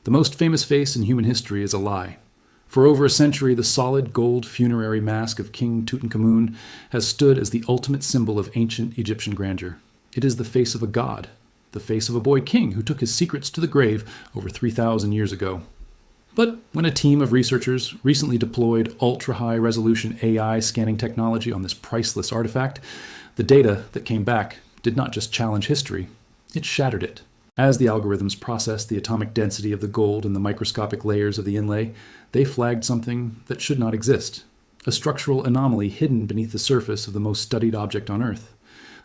The most famous face in human history is a lie. For over a century, the solid gold funerary mask of King Tutankhamun has stood as the ultimate symbol of ancient Egyptian grandeur. It is the face of a god, the face of a boy king who took his secrets to the grave over 3,000 years ago. But when a team of researchers recently deployed ultra-high resolution AI scanning technology on this priceless artifact, the data that came back did not just challenge history, it shattered it. As the algorithms processed the atomic density of the gold and the microscopic layers of the inlay, they flagged something that should not exist, a structural anomaly hidden beneath the surface of the most studied object on Earth.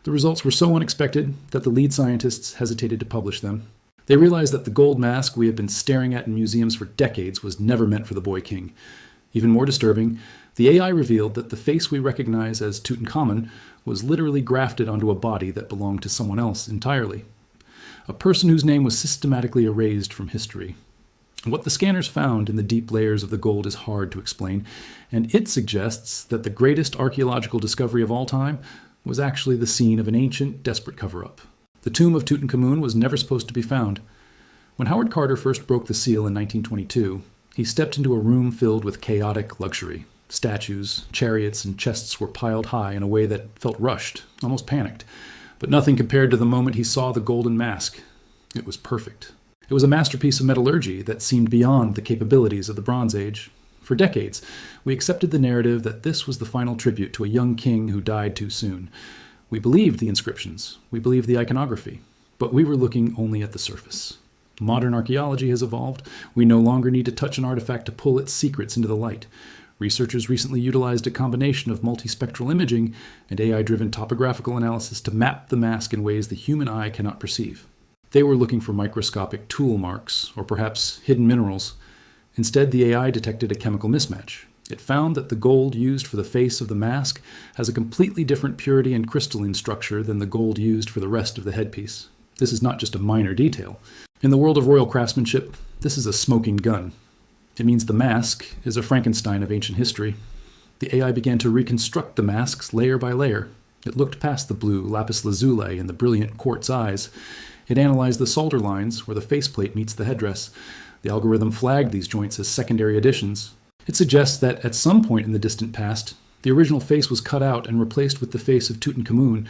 The results were so unexpected that the lead scientists hesitated to publish them. They realized that the gold mask we have been staring at in museums for decades was never meant for the boy king. Even more disturbing, the AI revealed that the face we recognize as Tutankhamun was literally grafted onto a body that belonged to someone else entirely. A person whose name was systematically erased from history. What the scanners found in the deep layers of the gold is hard to explain, and it suggests that the greatest archaeological discovery of all time was actually the scene of an ancient, desperate cover-up. The tomb of Tutankhamun was never supposed to be found. When Howard Carter first broke the seal in 1922, he stepped into a room filled with chaotic luxury. Statues, chariots, and chests were piled high in a way that felt rushed, almost panicked. But nothing compared to the moment he saw the golden mask. It was perfect. It was a masterpiece of metallurgy that seemed beyond the capabilities of the Bronze Age. For decades, we accepted the narrative that this was the final tribute to a young king who died too soon. We believed the inscriptions, we believed the iconography, but we were looking only at the surface. Modern archaeology has evolved. We no longer need to touch an artifact to pull its secrets into the light. Researchers recently utilized a combination of multispectral imaging and AI-driven topographical analysis to map the mask in ways the human eye cannot perceive. They were looking for microscopic tool marks, or perhaps hidden minerals. Instead, the AI detected a chemical mismatch. It found that the gold used for the face of the mask has a completely different purity and crystalline structure than the gold used for the rest of the headpiece. This is not just a minor detail. In the world of royal craftsmanship, this is a smoking gun. It means the mask is a Frankenstein of ancient history. The AI began to reconstruct the masks layer by layer. It looked past the blue lapis lazuli and the brilliant quartz eyes. It analyzed the solder lines where the faceplate meets the headdress. The algorithm flagged these joints as secondary additions. It suggests that at some point in the distant past, the original face was cut out and replaced with the face of Tutankhamun.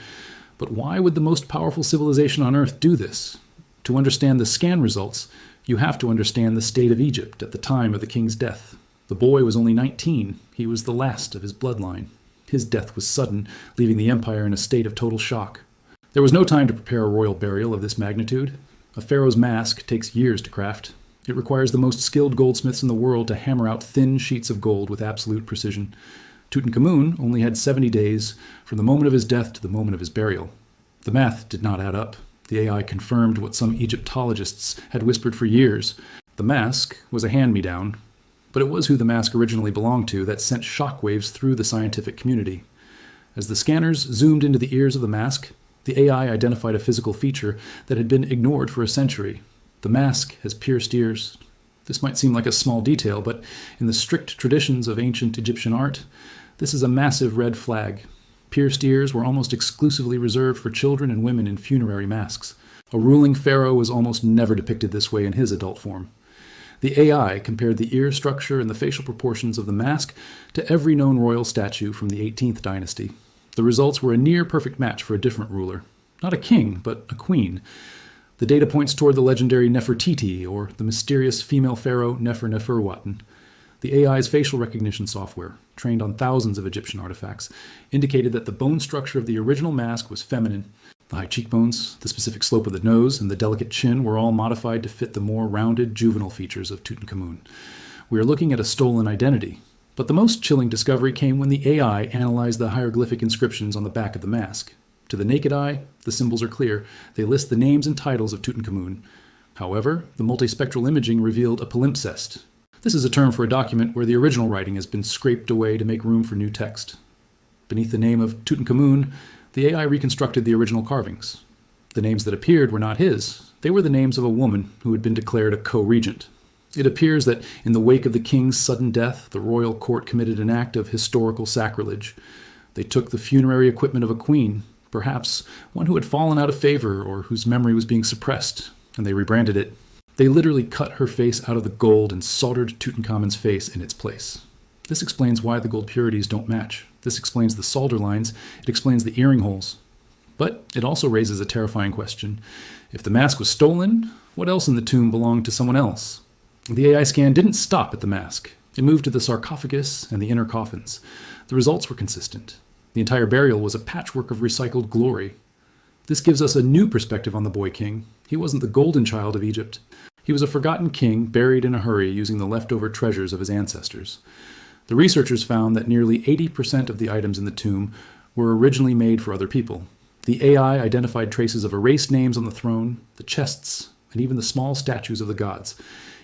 But why would the most powerful civilization on Earth do this? To understand the scan results, you have to understand the state of Egypt at the time of the king's death. The boy was only 19. He was the last of his bloodline. His death was sudden, leaving the empire in a state of total shock. There was no time to prepare a royal burial of this magnitude. A pharaoh's mask takes years to craft. It requires the most skilled goldsmiths in the world to hammer out thin sheets of gold with absolute precision. Tutankhamun only had 70 days from the moment of his death to the moment of his burial. The math did not add up. The AI confirmed what some Egyptologists had whispered for years. The mask was a hand-me-down, but it was who the mask originally belonged to that sent shockwaves through the scientific community. As the scanners zoomed into the ears of the mask, the AI identified a physical feature that had been ignored for a century. The mask has pierced ears. This might seem like a small detail, but in the strict traditions of ancient Egyptian art, this is a massive red flag. Pierced ears were almost exclusively reserved for children and women in funerary masks. A ruling pharaoh was almost never depicted this way in his adult form. The AI compared the ear structure and the facial proportions of the mask to every known royal statue from the 18th dynasty. The results were a near-perfect match for a different ruler. Not a king, but a queen. The data points toward the legendary Nefertiti, or the mysterious female pharaoh Nefer-Neferuaten. The AI's facial recognition software, trained on thousands of Egyptian artifacts, indicated that the bone structure of the original mask was feminine. The high cheekbones, the specific slope of the nose, and the delicate chin were all modified to fit the more rounded juvenile features of Tutankhamun. We are looking at a stolen identity. But the most chilling discovery came when the AI analyzed the hieroglyphic inscriptions on the back of the mask. To the naked eye, the symbols are clear. They list the names and titles of Tutankhamun. However, the multispectral imaging revealed a palimpsest. This is a term for a document where the original writing has been scraped away to make room for new text. Beneath the name of Tutankhamun, the AI reconstructed the original carvings. The names that appeared were not his. They were the names of a woman who had been declared a co-regent. It appears that in the wake of the king's sudden death, the royal court committed an act of historical sacrilege. They took the funerary equipment of a queen, perhaps one who had fallen out of favor or whose memory was being suppressed, and they rebranded it. They literally cut her face out of the gold and soldered Tutankhamun's face in its place. This explains why the gold purities don't match. This explains the solder lines. It explains the earring holes. But it also raises a terrifying question. If the mask was stolen, what else in the tomb belonged to someone else? The AI scan didn't stop at the mask. It moved to the sarcophagus and the inner coffins. The results were consistent. The entire burial was a patchwork of recycled glory. This gives us a new perspective on the boy king. He wasn't the golden child of Egypt. He was a forgotten king buried in a hurry using the leftover treasures of his ancestors. The researchers found that nearly 80% of the items in the tomb were originally made for other people. The AI identified traces of erased names on the throne, the chests, and even the small statues of the gods.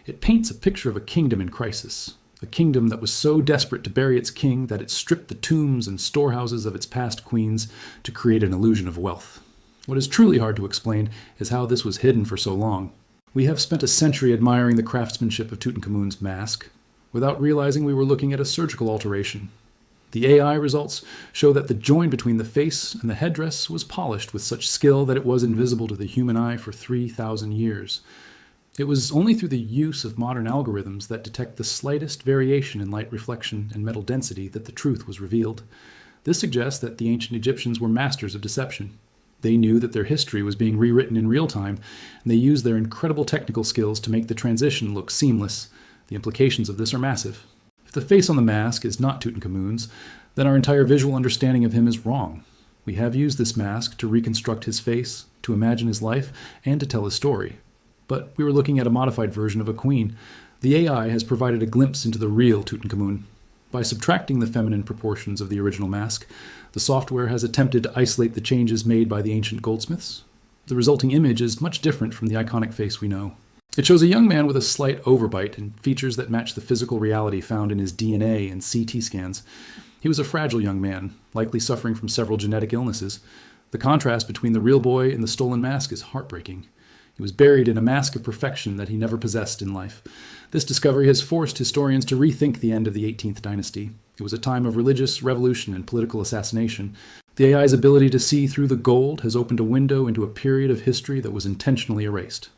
It paints a picture of a kingdom in crisis, a kingdom that was so desperate to bury its king that it stripped the tombs and storehouses of its past queens to create an illusion of wealth. What is truly hard to explain is how this was hidden for so long. We have spent a century admiring the craftsmanship of Tutankhamun's mask, without realizing we were looking at a surgical alteration. The AI results show that the join between the face and the headdress was polished with such skill that it was invisible to the human eye for 3,000 years. It was only through the use of modern algorithms that detect the slightest variation in light reflection and metal density that the truth was revealed. This suggests that the ancient Egyptians were masters of deception. They knew that their history was being rewritten in real time, and they used their incredible technical skills to make the transition look seamless. The implications of this are massive. If the face on the mask is not Tutankhamun's, then our entire visual understanding of him is wrong. We have used this mask to reconstruct his face, to imagine his life, and to tell his story. But we were looking at a modified version of a queen. The AI has provided a glimpse into the real Tutankhamun. By subtracting the feminine proportions of the original mask, the software has attempted to isolate the changes made by the ancient goldsmiths. The resulting image is much different from the iconic face we know. It shows a young man with a slight overbite and features that match the physical reality found in his DNA and CT scans. He was a fragile young man, likely suffering from several genetic illnesses. The contrast between the real boy and the stolen mask is heartbreaking. He was buried in a mask of perfection that he never possessed in life. This discovery has forced historians to rethink the end of the 18th dynasty. It was a time of religious revolution and political assassination. The AI's ability to see through the gold has opened a window into a period of history that was intentionally erased.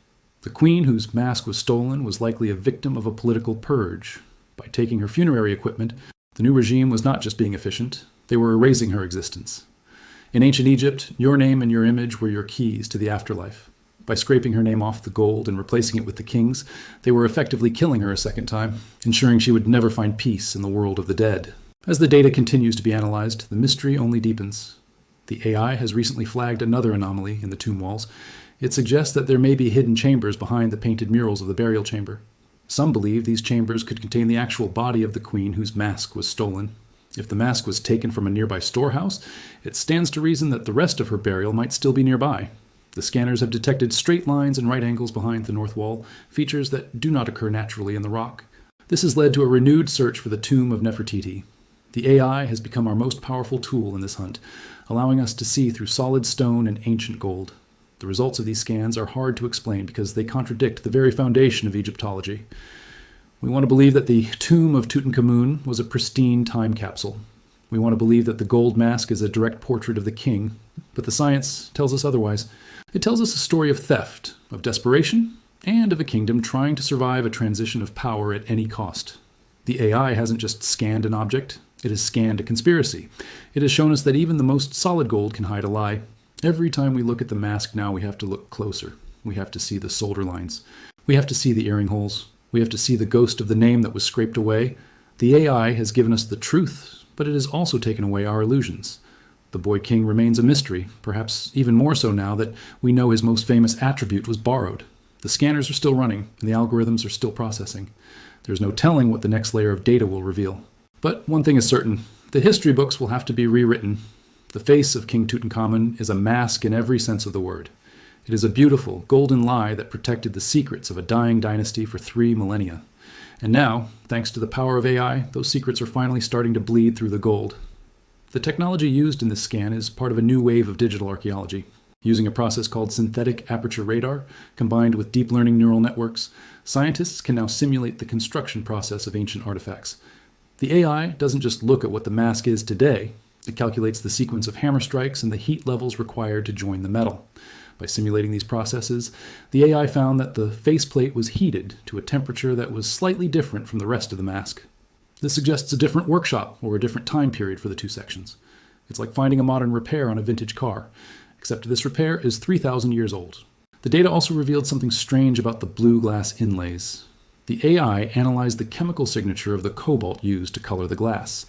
The queen whose mask was stolen was likely a victim of a political purge. By taking her funerary equipment, the new regime was not just being efficient, they were erasing her existence. In ancient Egypt, your name and your image were your keys to the afterlife. By scraping her name off the gold and replacing it with the king's, they were effectively killing her a second time, ensuring she would never find peace in the world of the dead. As the data continues to be analyzed, the mystery only deepens. The AI has recently flagged another anomaly in the tomb walls. It suggests that there may be hidden chambers behind the painted murals of the burial chamber. Some believe these chambers could contain the actual body of the queen whose mask was stolen. If the mask was taken from a nearby storehouse, it stands to reason that the rest of her burial might still be nearby. The scanners have detected straight lines and right angles behind the north wall, features that do not occur naturally in the rock. This has led to a renewed search for the tomb of Nefertiti. The AI has become our most powerful tool in this hunt, allowing us to see through solid stone and ancient gold. The results of these scans are hard to explain because they contradict the very foundation of Egyptology. We want to believe that the tomb of Tutankhamun was a pristine time capsule. We want to believe that the gold mask is a direct portrait of the king, but the science tells us otherwise. It tells us a story of theft, of desperation, and of a kingdom trying to survive a transition of power at any cost. The AI hasn't just scanned an object, it has scanned a conspiracy. It has shown us that even the most solid gold can hide a lie. Every time we look at the mask now, we have to look closer. We have to see the solder lines. We have to see the earring holes. We have to see the ghost of the name that was scraped away. The AI has given us the truth, but it has also taken away our illusions. The boy king remains a mystery, perhaps even more so now that we know his most famous attribute was borrowed. The scanners are still running, and the algorithms are still processing. There's no telling what the next layer of data will reveal. But one thing is certain, the history books will have to be rewritten. The face of King Tutankhamun is a mask in every sense of the word. It is a beautiful, golden lie that protected the secrets of a dying dynasty for 3 millennia. And now, thanks to the power of AI, those secrets are finally starting to bleed through the gold. The technology used in this scan is part of a new wave of digital archaeology. Using a process called synthetic aperture radar, combined with deep learning neural networks, scientists can now simulate the construction process of ancient artifacts. The AI doesn't just look at what the mask is today, it calculates the sequence of hammer strikes and the heat levels required to join the metal. By simulating these processes, the AI found that the faceplate was heated to a temperature that was slightly different from the rest of the mask. This suggests a different workshop or a different time period for the two sections. It's like finding a modern repair on a vintage car, except this repair is 3,000 years old. The data also revealed something strange about the blue glass inlays. The AI analyzed the chemical signature of the cobalt used to color the glass.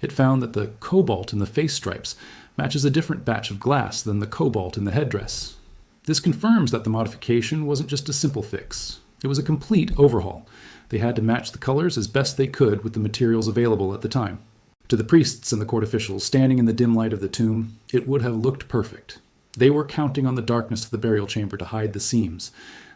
It found that the cobalt in the face stripes matches a different batch of glass than the cobalt in the headdress. This confirms that the modification wasn't just a simple fix. It was a complete overhaul. They had to match the colors as best they could with the materials available at the time. To the priests and the court officials standing in the dim light of the tomb, it would have looked perfect. They were counting on the darkness of the burial chamber to hide the seams.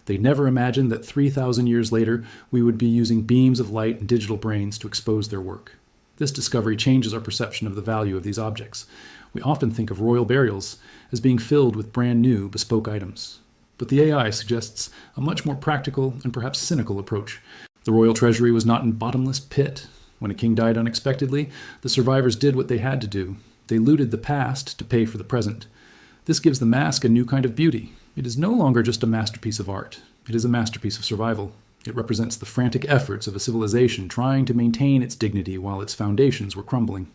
They never imagined that 3,000 years later we would be using beams of light and digital brains to expose their work. This discovery changes our perception of the value of these objects. We often think of royal burials as being filled with brand new, bespoke items. But the AI suggests a much more practical and perhaps cynical approach. The royal treasury was not in bottomless pit. When a king died unexpectedly, the survivors did what they had to do. They looted the past to pay for the present. This gives the mask a new kind of beauty. It is no longer just a masterpiece of art. It is a masterpiece of survival. It represents the frantic efforts of a civilization trying to maintain its dignity while its foundations were crumbling.